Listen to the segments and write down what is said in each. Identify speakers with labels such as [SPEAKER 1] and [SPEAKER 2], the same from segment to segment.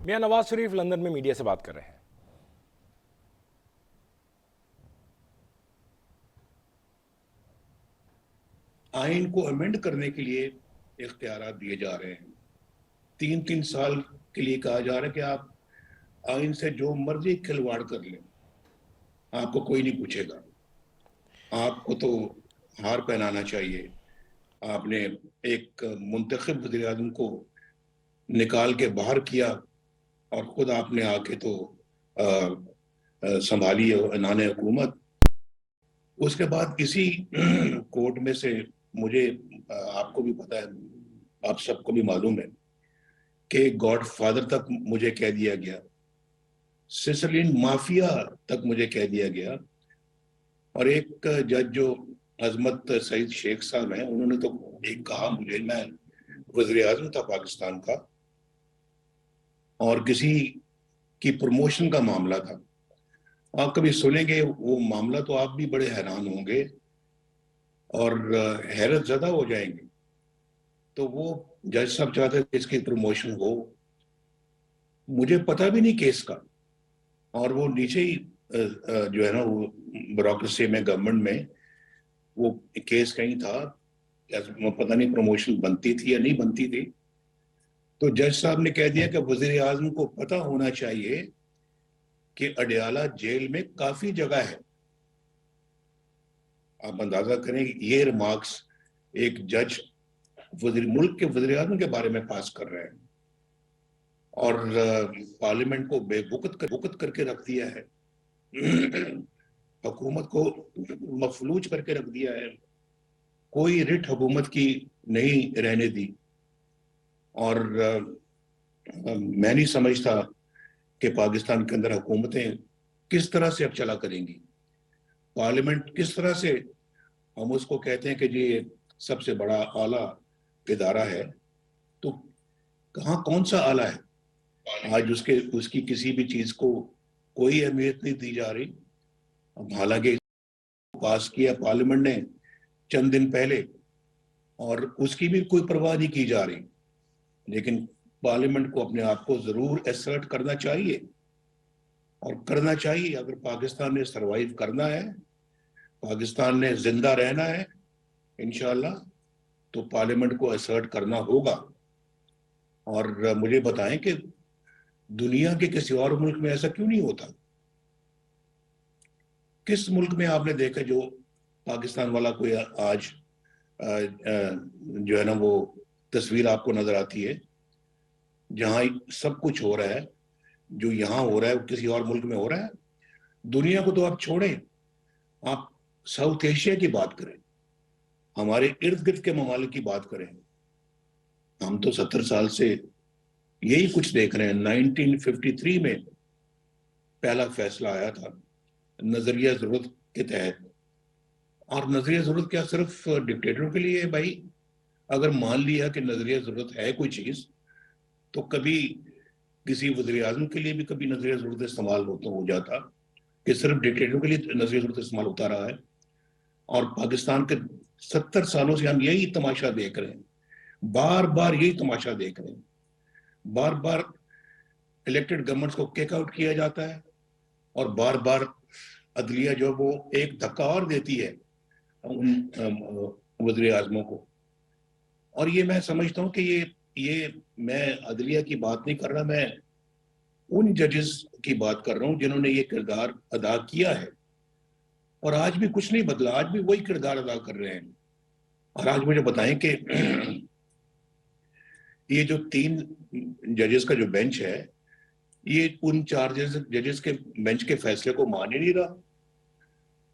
[SPEAKER 1] Mian Nawaz Sharif London میں media سے بات کر رہے ہیں۔
[SPEAKER 2] آئین کو امینڈ کرنے کے لیے اختیارات دیے جا رہے ہیں۔ 3 سال کے لیے کہا جا رہا ہے کہ آپ آئین سے جو مرضی کھلواڑ کر لیں، آپ کو کوئی نہیں پوچھے گا۔ آپ کو تو ہار پہنانا چاہیے۔ آپ نے ایک منتخب وزیر اعظم کو نکال کے باہر کیا اور خود آپ نے آ کے تو سنبھالی عنان حکومت۔ اس کے بعد اسی کوٹ میں سے مجھے آپ کو بھی پتہ ہے، آپ سب کو بھی معلوم ہے کہ گاڈ فادر تک مجھے کہہ دیا گیا، سسلین مافیا تک مجھے کہہ دیا گیا۔ اور ایک جج جو عظمت سعید شیخ صاحب ہیں، انہوں نے تو ایک کہا مجھے، میں وزیر اعظم تھا پاکستان کا اور کسی کی پروموشن کا معاملہ تھا، آپ کبھی سنیں گے وہ معاملہ تو آپ بھی بڑے حیران ہوں گے اور حیرت زدہ ہو جائیں گے۔ تو وہ جج صاحب چاہتے تھے اس کی پروموشن ہو، مجھے پتہ بھی نہیں کیس کا، اور وہ نیچے ہی جو ہے نا وہ بیوروکریسی میں، گورنمنٹ میں وہ کیس کہیں تھا، پتہ نہیں پروموشن بنتی تھی یا نہیں بنتی تھی۔ تو جج صاحب نے کہہ دیا کہ وزیر اعظم کو پتہ ہونا چاہیے کہ اڈیالہ جیل میں کافی جگہ ہے۔ آپ اندازہ کریں یہ ریمارکس ایک جج ملک کے وزیر اعظم کے بارے میں پاس کر رہے ہیں، اور پارلیمنٹ کو بے وقت کر کے رکھ دیا ہے، حکومت کو مفلوج کر کے رکھ دیا ہے، کوئی رٹ حکومت کی نہیں رہنے دی۔ اور میں نہیں سمجھتا کہ پاکستان کے اندر حکومتیں کس طرح سے اب چلا کریں گی، پارلیمنٹ کس طرح سے، ہم اس کو کہتے ہیں کہ جی سب سے بڑا اعلیٰ ادارہ ہے، تو کہاں کون سا اعلیٰ ہے؟ آج اس کی کسی بھی چیز کو کوئی اہمیت نہیں دی جا رہی۔ اب حالانکہ پاس کیا پارلیمنٹ نے چند دن پہلے، اور اس کی بھی کوئی پرواہ نہیں کی جا رہی، لیکن پارلیمنٹ کو اپنے آپ کو ضرور ایسرٹ کرنا چاہیے، اور کرنا چاہیے۔ اگر پاکستان نے سروائیو کرنا ہے، پاکستان نے زندہ رہنا ہے انشاءاللہ، تو پارلیمنٹ کو ایسرٹ کرنا ہوگا۔ اور مجھے بتائیں کہ دنیا کے کسی اور ملک میں ایسا کیوں نہیں ہوتا؟ کس ملک میں آپ نے دیکھا جو پاکستان والا کوئی آج جو ہے نا وہ تصویر آپ کو نظر آتی ہے، جہاں سب کچھ ہو رہا ہے، جو یہاں ہو رہا ہے وہ کسی اور ملک میں ہو رہا ہے؟ دنیا کو تو آپ چھوڑیں، آپ ساؤتھ ایشیا کی بات کریں، ہمارے ارد گرد کے ممالک کی بات کریں۔ ہم تو 70 سال سے یہی کچھ دیکھ رہے ہیں۔ 1953 میں پہلا فیصلہ آیا تھا نظریہ ضرورت کے تحت، اور نظریہ ضرورت کیا صرف ڈکٹیٹروں کے لیے ہے بھائی؟ اگر مان لیا کہ نظریہ ضرورت ہے کوئی چیز، تو کبھی کسی وزیر اعظم کے لیے بھی کبھی نظریہ ضرورت استعمال ہو جاتا کہ صرف ڈکٹیٹروں کے لیے نظریہ ضرورت استعمال ہوتا رہا ہے؟ اور پاکستان کے 70 سالوں سے ہم یہی تماشا دیکھ رہے ہیں، بار بار یہی تماشا دیکھ رہے ہیں، بار بار الیکٹڈ گورنمنٹس کو کیک آؤٹ کیا جاتا ہے، اور بار بار عدلیہ جو وہ ایک دھکا اور دیتی ہے ان وزیر اعظموں کو۔ اور یہ میں سمجھتا ہوں کہ یہ میں عدلیہ کی بات نہیں کر رہا، میں ان ججز کی بات کر رہا ہوں جنہوں نے یہ کردار ادا کیا ہے، اور آج بھی کچھ نہیں بدلا، آج بھی وہی کردار ادا کر رہے ہیں۔ اور آج مجھے بتائیں کہ یہ جو 3 ججز کا جو بینچ ہے، یہ ان 4 ججز کے بینچ کے فیصلے کو مان ہی نہیں رہا،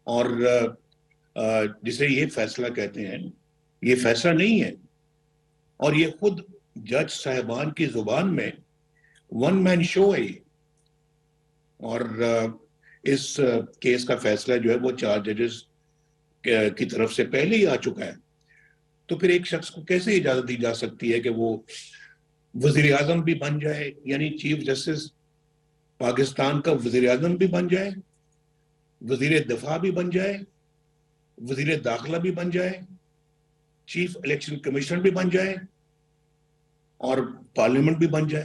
[SPEAKER 2] اور جسے یہ فیصلہ کہتے ہیں یہ فیصلہ نہیں ہے، اور یہ خود جج صاحبان کی زبان میں ون مین شو ہے یہ۔ اور اس کیس کا فیصلہ جو ہے وہ 4 ججز کی طرف سے پہلے ہی آ چکا ہے، تو پھر ایک شخص کو کیسے اجازت دی جا سکتی ہے کہ وہ وزیر اعظم بھی بن جائے، یعنی چیف جسٹس پاکستان کا وزیر اعظم بھی بن جائے، وزیر دفاع بھی بن جائے، وزیر داخلہ بھی بن جائے، چیف الیکشن کمیشنر بھی بن جائے، اور پارلیمنٹ بھی بن جائے؟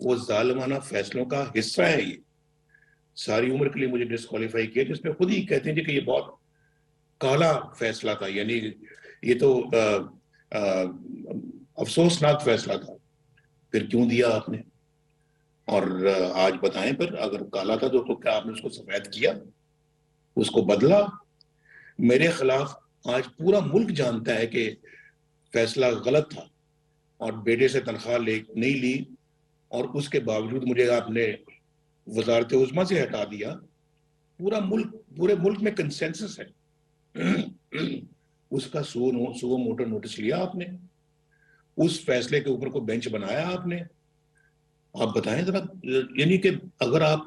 [SPEAKER 2] وہ ظالمانہ فیصلوں کا حصہ ہے. یہ ساری عمر کے لیے مجھے ڈسکوالیفائی کیا، جس میں خود ہی کہتے ہیں جی کہ یہ بہت کالا فیصلہ تھا، یعنی یہ تو افسوسناک فیصلہ تھا. پھر کیوں دیا آپ نے؟ اور آج بتائیں پھر اگر کالا تھا تو کیا آپ نے اس کو سفید کیا، اس کو بدلا؟ میرے خلاف آج پورا ملک جانتا ہے کہ فیصلہ غلط تھا اور بیٹے سے تنخواہ نہیں لی، اور اس کے باوجود مجھے آپ نے وزارت عظمیٰ سے ہٹا دیا. پورے ملک میں کنسنسس ہے. اس کا سو موٹر نوٹس لیا آپ نے، اس فیصلے کے اوپر کو بینچ بنایا آپ نے. آپ بتائیں ذرا، یعنی کہ اگر آپ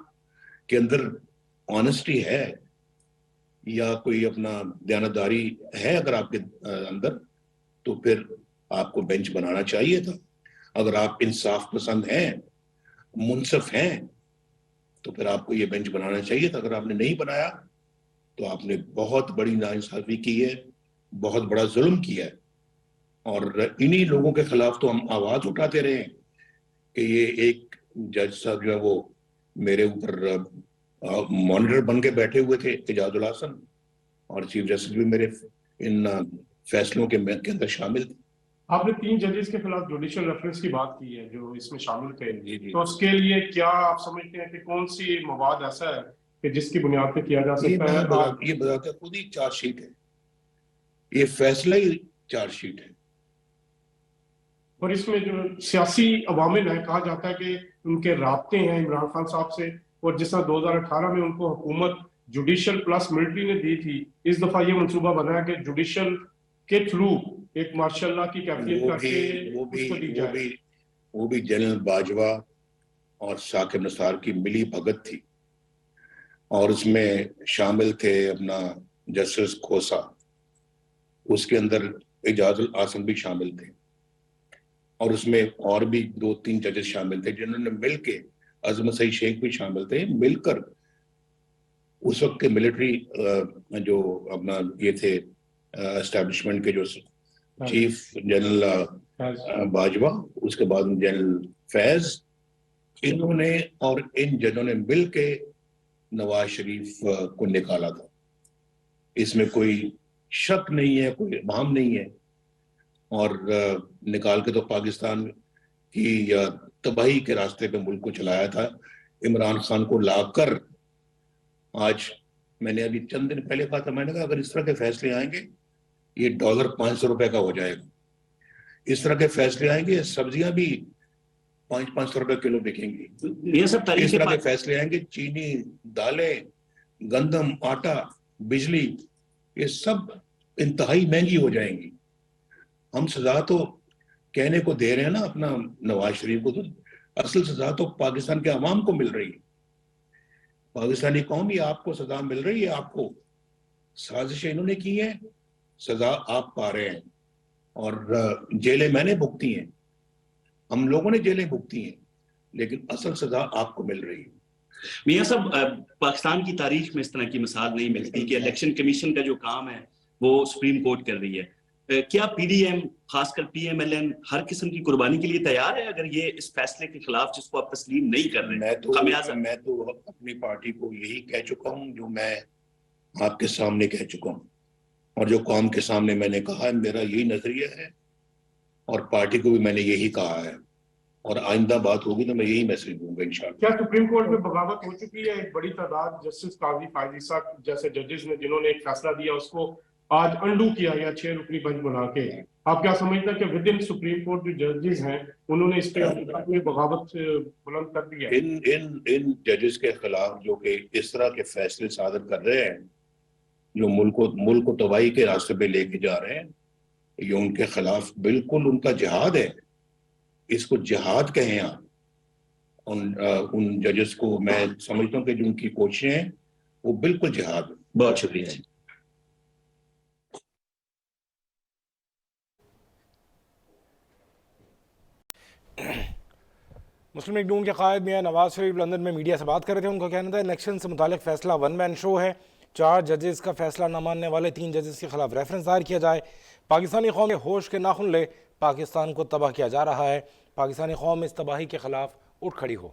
[SPEAKER 2] کے اندر آنےسٹی ہے یا کوئی اپنا دیانتداری ہے اگر آپ کے اندر، تو پھر آپ کو بینچ بنانا چاہیے تھا. اگر آپ انصاف پسند ہیں، منصف ہیں، تو پھر آپ کو یہ بینچ بنانا چاہیے تھا. اگر آپ نے نہیں بنایا تو آپ نے بہت بڑی ناانصافی کی ہے، بہت بڑا ظلم کیا ہے. اور انہی لوگوں کے خلاف تو ہم آواز اٹھاتے رہے ہیں کہ یہ ایک جج صاحب جو ہے وہ میرے اوپر مانیٹر بن کے بیٹھے ہوئے تھے، اعجاز الحسن، اور چیف جسٹس بھی میرے ان فیصلوں کے اندر شامل تھے.
[SPEAKER 3] آپ نے 3 ججز کے خلاف جوڈیشل ریفرنس کی بات کی ہے جو اس میں شامل تھے،
[SPEAKER 2] جی.
[SPEAKER 3] تو اس کے لیے کیا آپ سمجھتے ہیں کہ کون سی مواد ایسا ہے کہ جس کی بنیاد پہ کیا جا سکتا ہے؟
[SPEAKER 2] یہ بتاتے خود ہی چارج شیٹ ہے، یہ فیصلہ ہی چارج شیٹ ہے.
[SPEAKER 3] اور اس میں جو سیاسی عوامل ہیں، کہا جاتا ہے کہ ان کے رابطے ہیں عمران خان صاحب سے، اور جس طرح 2018 میں ان کو حکومت جوڈیشل پلس ملٹری نے دی تھی، اس دفعہ یہ منصوبہ بنا ہے کہ جوڈیشل کے تھرو ایک ماشاء اللہ کی کیفیت کر کے اس کو دی جائے.
[SPEAKER 2] وہ بھی جنرل باجوہ اور ثاقب نثار کی ملی بھگت تھی، اور اس میں شامل تھے اپنا جسٹس کھوسا، اس کے اندر اعجاز الحسن بھی شامل تھے، اور اس میں اور بھی 2-3 ججز شامل تھے جنہوں نے مل کے، عظمت سعید شیخ بھی شامل تھے، مل کر اس وقت کے ملٹری جو اپنا یہ تھے اسٹیبلشمنٹ کے جو چیف جنرل باجوہ، اس کے بعد جنرل فیض، انہوں نے اور ان ججوں نے مل کے نواز شریف کو نکالا تھا. اس میں کوئی شک نہیں ہے، کوئی ابہام نہیں ہے. اور نکال کے تو پاکستان کی تباہی کے راستے پہ ملک کو چلایا تھا. عمران خان کو لا کر آج میں نے ابھی چند دن پہلے کہا تھا، میں نے کہا اگر اس طرح کے فیصلے آئیں گے یہ ڈالر 500 روپے کا ہو جائے گا. اس طرح کے فیصلے آئیں گے سبزیاں بھی 500 روپے کلو بکیں گی. اس طرح کے فیصلے آئیں گے چینی، دالیں، گندم، آٹا، بجلی، یہ سب انتہائی مہنگی ہو جائیں گی. ہم سزا تو کہنے کو دے رہے ہیں نا اپنا نواز شریف کو، تو اصل سزا تو پاکستان کے عوام کو مل رہی ہے. پاکستانی قوم یہ آپ کو سزا مل رہی ہے، آپ کو سازشیں انہوں نے کی ہیں، سزا آپ پا رہے ہیں، اور جیلیں میں نے بھگتی ہیں، ہم لوگوں نے جیلیں بھگتی ہیں، لیکن اصل سزا آپ کو مل رہی ہے.
[SPEAKER 4] میاں صاحب، پاکستان کی تاریخ میں اس طرح کی مثال نہیں ملتی کہ الیکشن کمیشن کا جو کام ہے وہ سپریم کورٹ کر رہی ہے. کیا پی ڈی ایم، خاص کر پی ایم ایل این، ہر قسم کی قربانی کے لیے تیار ہے اگر یہ اس فیصلے کے خلاف جس کو آپ تسلیم نہیں کر رہے؟
[SPEAKER 2] میں تو اپنی پارٹی کو یہی کہہ چکا ہوں جو میں آپ کے سامنے کہہ چکا ہوں، اور جو قوم کے سامنے میں نے کہا ہے، میرا یہی نظریہ ہے، اور پارٹی کو بھی میں نے یہی کہا ہے، اور آئندہ بات ہوگی تو میں یہی میسج دوں گا انشاءاللہ.
[SPEAKER 3] کیا سپریم کورٹ میں بغاوت ہو چکی ہے؟ ایک بڑی تعداد جسٹس قاضی فائز عیسیٰ جیسے ججز نے جنہوں نے ایک فیصلہ دیا اس کو آج انڈو کیا یا 6 رکنی بنچ بنا کے. آپ کیا سمجھتے ہیں کہ ود ان سپریم کورٹ جو ججز ہیں انہوں نے اس پہ بغاوت بلند کر دیا ہے؟
[SPEAKER 2] ان ججز کے خلاف جو کہ اس طرح کے فیصلے صادر کر رہے ہیں، جو ملک کو تباہی کے راستے پہ لے کے جا رہے ہیں، یہ ان کے خلاف بالکل ان کا جہاد ہے. اس کو جہاد کہیں آپ. ان ججز کو میں سمجھتا ہوں کہ جو ان کی کوششیں ہیں وہ بالکل جہاد ہے.
[SPEAKER 4] بہت شکریہ.
[SPEAKER 1] مسلم لیگ نون کے قائد میاں نواز شریف لندن میں میڈیا سے بات کر رہے تھے. ان کا کہنا تھا الیکشن سے متعلق فیصلہ ون مین شو ہے. 4 ججز کا فیصلہ نہ ماننے والے 3 ججز کے خلاف ریفرنس دائر کیا جائے. پاکستانی قوم ہوش کے ناخن لے، پاکستان کو تباہ کیا جا رہا ہے. پاکستانی قوم اس تباہی کے خلاف اٹھ کھڑی ہو.